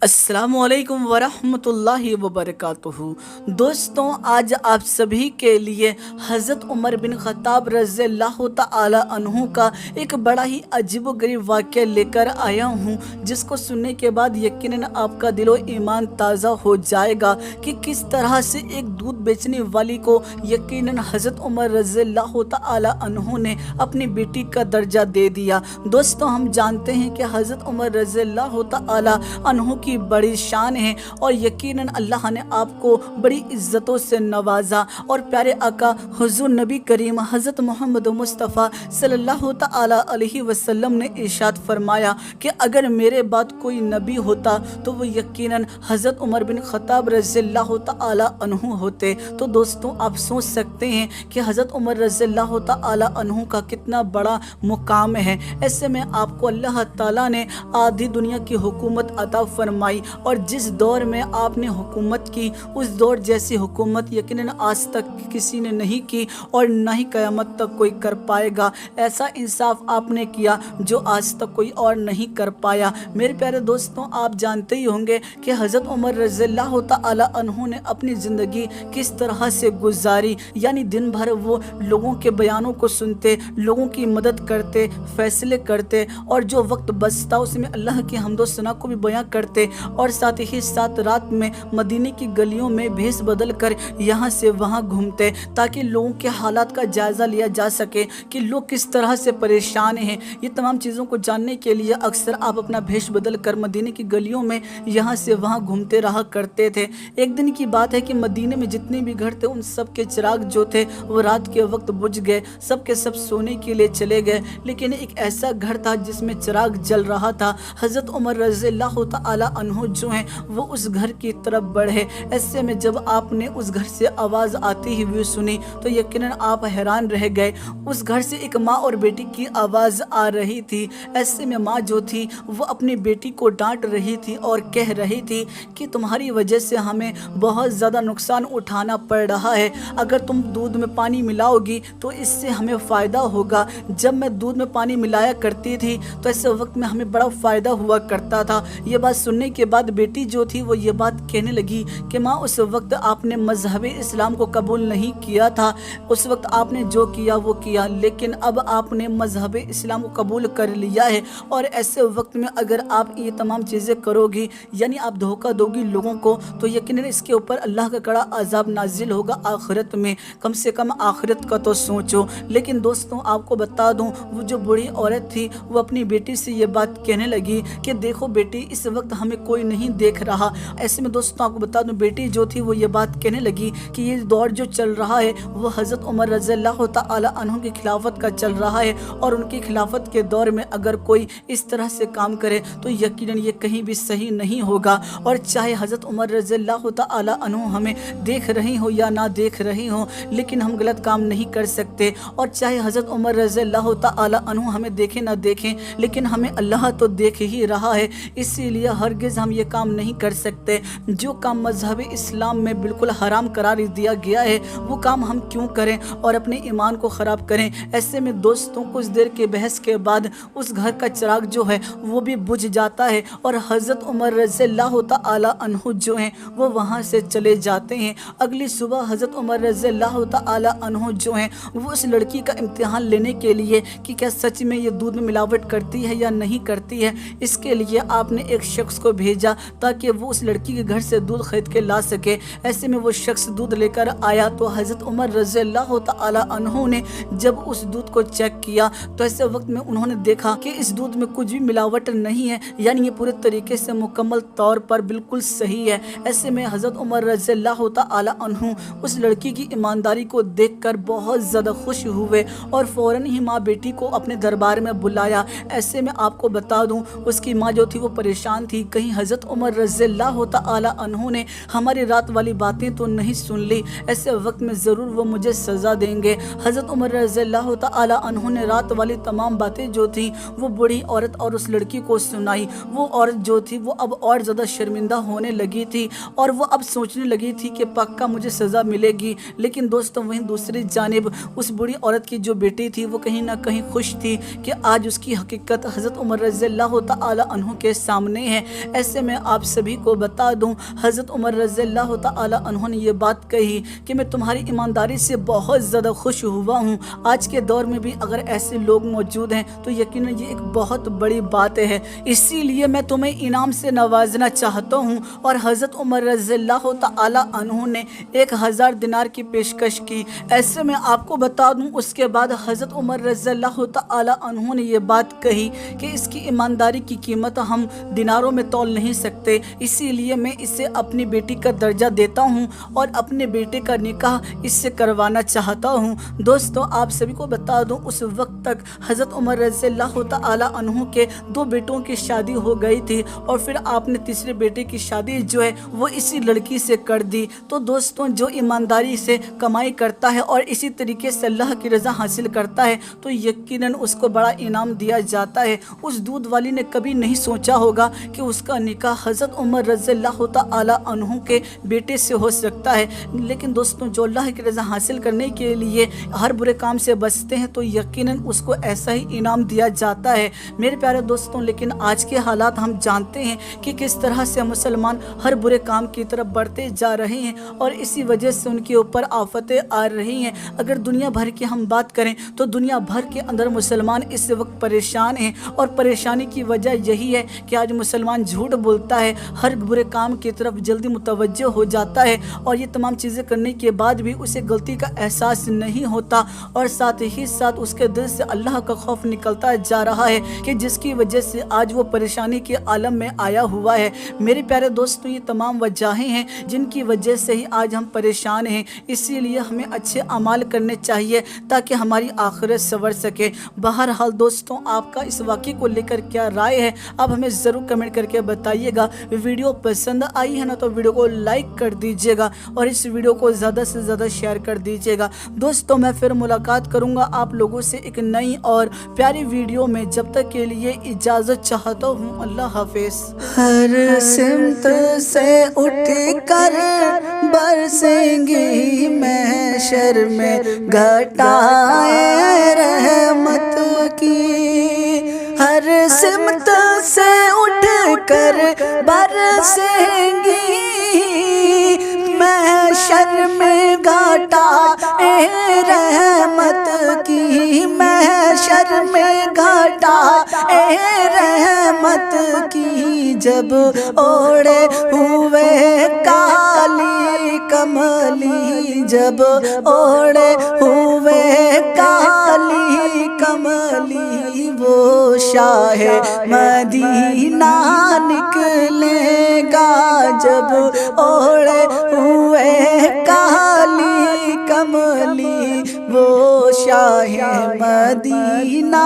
अस्सलामु अलैकुम वरहमतुल्लाहि वबरकातुहू। दोस्तों, आज आप सभी के लिए हज़रत उमर बिन ख़त्ताब रज़ियल्लाहु तआला अन्हु का एक बड़ा ही अजीबोगरीब वाक़या लेकर आया हूँ, जिसको सुनने के बाद यकीनन आपका दिलो ईमान ताज़ा हो जाएगा कि किस तरह से एक दूध बेचने वाली को यकीनन हज़रत उमर रज़ियल्लाहु तआला अन्हु ने अपनी बेटी का दर्जा दे दिया। दोस्तों, हम जानते हैं कि हज़रत उमर रज़ियल्लाहु तआला अन्हु की बड़ी शान है और यकीनन अल्लाह ने आपको बड़ी इज्जतों से नवाजा और प्यारे आका हुजूर नबी करीम हज़रत मोहम्मद मुस्तफ़ा सल्लल्लाहु तआला अलैहि वसल्लम ने इरशाद फरमाया कि अगर मेरे बाद कोई नबी होता तो वो यकीनन हज़रत उमर बिन ख़त्ताब रज़ियल्लाहु तआला अन्हु होते। तो दोस्तों, आप सोच सकते हैं कि हज़रत उमर रज़ियल्लाहु तआला अन्हु का कितना बड़ा मुकाम है। ऐसे में आपको अल्लाह ताला ने आधी दुनिया की हुकूमत अता फरमाई और जिस दौर में आपने हुकूमत की उस दौर जैसी हुकूमत यकीनन आज तक किसी ने नहीं की और ना ही क़यामत तक कोई कर पाएगा। ऐसा इंसाफ आपने किया जो आज तक कोई और नहीं कर पाया। मेरे प्यारे दोस्तों, आप जानते ही होंगे कि हज़रत उमर रज़ियल्लाहु तआला अन्हु ने अपनी ज़िंदगी किस तरह से गुजारी, यानी दिन भर वो लोगों के बयानों को सुनते, लोगों की मदद करते, फ़ैसले करते और जो वक्त बचता उसमें अल्लाह की हम्दो सना को भी बयां करते और साथ ही साथ रात में मदीने की गलियों में भेस बदल कर यहाँ से वहाँ घूमते ताकि लोगों के हालात का जायज़ा लिया जा सके कि लोग किस तरह से परेशान हैं। ये तमाम चीज़ों को जानने के लिए अक्सर आप अपना भेष बदल कर मदीने की गलियों में यहाँ से वहाँ घूमते रहा करते थे। एक दिन की बात है कि मदीने में जितने भी घर थे उन सब के चिराग जो थे वो रात के वक्त बुझ गए, सब के सब सोने के लिए चले गए। लेकिन एक ऐसा घर था जिसमें चिराग जल रहा था। हज़रत उमर रज़ियल्लाहु तआला अन्हु जो हैं वो उस घर की तरफ बढ़े। ऐसे में जब आपने उस घर से आवाज़ आती हुई सुनी तो यकीनन आप हैरान रह गए। उस घर से एक माँ और बेटी की आवाज़ आ रही थी। ऐसे में माँ जो थी वो अपनी बेटी को डांट रही थी और कह रही थी कि तुम्हारी वजह से हमें बहुत ज़्यादा नुकसान उठाना पड़ रहा है। अगर तुम दूध में पानी मिलाओगी तो इससे हमें फ़ायदा होगा। जब मैं दूध में पानी मिलाया करती थी तो ऐसे वक्त में हमें बड़ा फ़ायदा हुआ करता था। ये बात सुनने के बाद बेटी जो थी वो ये बात कहने लगी कि माँ, उस वक्त आपने मज़हब इस्लाम को कबूल नहीं किया था, उस वक्त आपने जो किया वो किया, लेकिन अब आपने मज़हब इस्लाम को कबूल कर लिया है और ऐसे वक्त में अगर आप ये तमाम चीज़ें करोगी यानी आप धोखा दोगी लोगों को तो यकीनन इसके ऊपर अल्लाह का कड़ा अज़ाब नाजिल होगा आखिरत में। कम से कम आखिरत का तो सोचो। लेकिन दोस्तों, आपको बता दूं, वो जो बूढ़ी औरत थी वो अपनी बेटी से ये बात कहने लगी कि देखो बेटी, इस वक्त हमें कोई नहीं देख रहा। ऐसे में दोस्तों, आपको बता दूं, बेटी जो थी वो ये बात कहने लगी कि ये दौर जो चल रहा है वो हज़रत उमर रज़ियल्लाहु तआला अन्हु की खिलाफत का चल रहा है और उनकी खिलाफत के दौर में अगर कोई इस तरह से काम करे तो यकीनन ये कहीं भी सही नहीं होगा। और चाहे हज़रत उमर रज़ियल्लाहु तआला अन्हु हमें देख रही हो या ना देख रही हो, लेकिन हम गलत काम नहीं कर सकते। और चाहे हज़रत उमर रज़ियल्लाहु तआला अन्हु हमें देखें ना देखें, लेकिन हमें अल्लाह तो देख ही रहा है। इसीलिए हरगिज़ हम ये काम नहीं कर सकते। जो काम मज़हब इस्लाम में बिल्कुल हराम करार दिया गया है वो काम हम क्यों करें और अपने ईमान को ख़राब करें। ऐसे में दोस्तों, कुछ देर के बहस के बाद उस घर का चिराग जो है वो भी बुझ जाता है और हज़रत उमर रज़ियल्लाहु तआला अन्हु जो हैं वो वहाँ से चले जाते हैं। अगली सुबह हज़रत उमर रज़ियल्लाहु तआला अन्हु जो हैं वो उस लड़की का इम्तिहान लेने के लिए कि क्या सच में ये दूध में मिलावट करती है या नहीं करती है, इसके लिए आपने एक शख्स को भेजा ताकि वो उस लड़की के घर से दूध खरीद के ला सके। ऐसे में वो शख्स दूध लेकर आया तो हज़रत उमर रज़ियल्लाहु तआला अन्हु ने जब उस दूध को चेक किया तो ऐसे वक्त में उन्होंने देखा कि इस दूध में कुछ भी मिलावट नहीं है, यानी ये पूरे तरीके से मुकम्मल तौर पर बिल्कुल सही है। ऐसे में हज़रत उमर रज़ियल्लाहु तआला अन्हु उस लड़की की ईमानदारी को देखकर बहुत ज़्यादा खुश हुए और फ़ौरन ही माँ बेटी को अपने दरबार में बुलाया। ऐसे में आपको बता दूं, उसकी माँ जो थी वो परेशान थी, कहीं हज़रत उमर रज़ियल्लाहु तआला अन्हु ने हमारी रात वाली बातें तो नहीं सुन ली, ऐसे वक्त में ज़रूर वो मुझे सज़ा देंगे। हज़रत उमर रज़ियल्लाहु तआला अन्हु ने रात वाली तमाम बातें जो थी वो बूढ़ी औरत और उस लड़की को सुनाई। वो औरत जो थी वो अब और ज़्यादा शर्मिंदा होने लगी थी और वो अब सोचने लगी थी कि पक्का मुझे सज़ा मिलेगी। लेकिन दोस्तों, वहीं दूसरी जानिब उस बूढ़ी औरत की जो बेटी थी वो कहीं ना कहीं खुश थी कि आज उसकी हकीकत हज़रत उमर रज़ियल्लाहु तआला अन्हु के सामने है। ایسے میں آپ سبھی کو بتا دوں حضرت عمر رضی اللہ تعالی عنہ نے یہ بات کہی کہ میں تمہاری ایمانداری سے بہت زیادہ خوش ہوا ہوں۔ آج کے دور میں بھی اگر ایسے لوگ موجود ہیں تو یقیناً یہ ایک بہت بڑی بات ہے، اسی لیے میں تمہیں انعام سے نوازنا چاہتا ہوں۔ اور حضرت عمر رضی اللہ تعالی عنہ نے 1000 دینار کی پیشکش کی۔ ایسے میں آپ کو بتا دوں اس کے بعد حضرت عمر رضی اللہ تعالی عنہ نے یہ بات کہی کہ اس کی ایمانداری کی قیمت ہم دیناروں میں تول نہیں سکتے، اسی لیے میں اسے اپنی بیٹی کا درجہ دیتا ہوں اور اپنے بیٹے کا نکاح اس سے کروانا چاہتا ہوں۔ دوستو آپ سبھی کو بتا دوں اس وقت تک حضرت عمر رضی اللہ تعالی عنہ کے 2 بیٹوں کی شادی ہو گئی تھی اور پھر آپ نے تیسرے بیٹے کی شادی جو ہے وہ اسی لڑکی سے کر دی۔ تو دوستوں جو ایمانداری سے کمائی کرتا ہے اور اسی طریقے سے اللہ کی رضا حاصل کرتا ہے تو یقیناً اس کو بڑا انعام دیا جاتا ہے۔ اس دودھ والی نے کبھی نہیں سوچا ہوگا کہ اس کا نکاح حضرت عمر رضی اللہ تعالی عنہ کے بیٹے سے ہو سکتا ہے، لیکن دوستوں جو اللہ کی رضا حاصل کرنے کے لیے ہر برے کام سے بچتے ہیں تو یقیناً اس کو ایسا ہی انعام دیا جاتا ہے۔ میرے پیارے دوستوں لیکن آج کے حالات ہم جانتے ہیں کہ کس طرح سے مسلمان ہر برے کام کی طرف بڑھتے جا رہے ہیں اور اسی وجہ سے ان کے اوپر آفتیں آ رہی ہیں۔ اگر دنیا بھر کی ہم بات کریں تو دنیا بھر کے اندر مسلمان اس وقت پریشان ہیں، اور پریشانی کی وجہ یہی ہے کہ آج مسلمان جھوٹ بولتا ہے، ہر برے کام کی طرف جلدی متوجہ ہو جاتا ہے، اور یہ تمام چیزیں کرنے کے بعد بھی اسے غلطی کا احساس نہیں ہوتا، اور ساتھ ہی ساتھ اس کے دل سے اللہ کا خوف نکلتا جا رہا ہے کہ جس کی وجہ سے آج وہ پریشانی کے عالم میں آیا ہوا ہے۔ میرے پیارے دوستوں یہ تمام وجہیں ہیں جن کی وجہ سے ہی آج ہم پریشان ہیں، اسی لیے ہمیں اچھے اعمال کرنے چاہیے تاکہ ہماری آخرت سنور سکے۔ بہرحال دوستوں آپ کا اس واقعے کو لے کر کیا رائے ہے آپ ہمیں ضرور کمنٹ کر کے بتائیے گا۔ ویڈیو پسند آئی ہے نا تو ویڈیو کو لائک کر دیجیے گا اور اس ویڈیو کو زیادہ سے زیادہ شیئر کر دیجیے گا۔ دوستوں میں پھر ملاقات کروں گا آپ لوگوں سے ایک نئی اور پیاری ویڈیو میں، جب تک کے لیے اجازت چاہتا ہوں، اللہ حافظ۔ ہر سمت سے اٹھ کر برسیں گی محشر میں گھٹائیں رحمت کی، ہر سمت سے اٹھ کر برسیں گی محشر میں گھٹائیں رحمت کی، محشر میں گھٹائیں رحمت کی، جب اوڑے ہوئے کالی کملی، جب اوڑے ہوئے کالی کملی، وہ شاہ مدینہ نکلے گا، جب اوڑے ہوئے کالی کملی، وہ شاہ مدینہ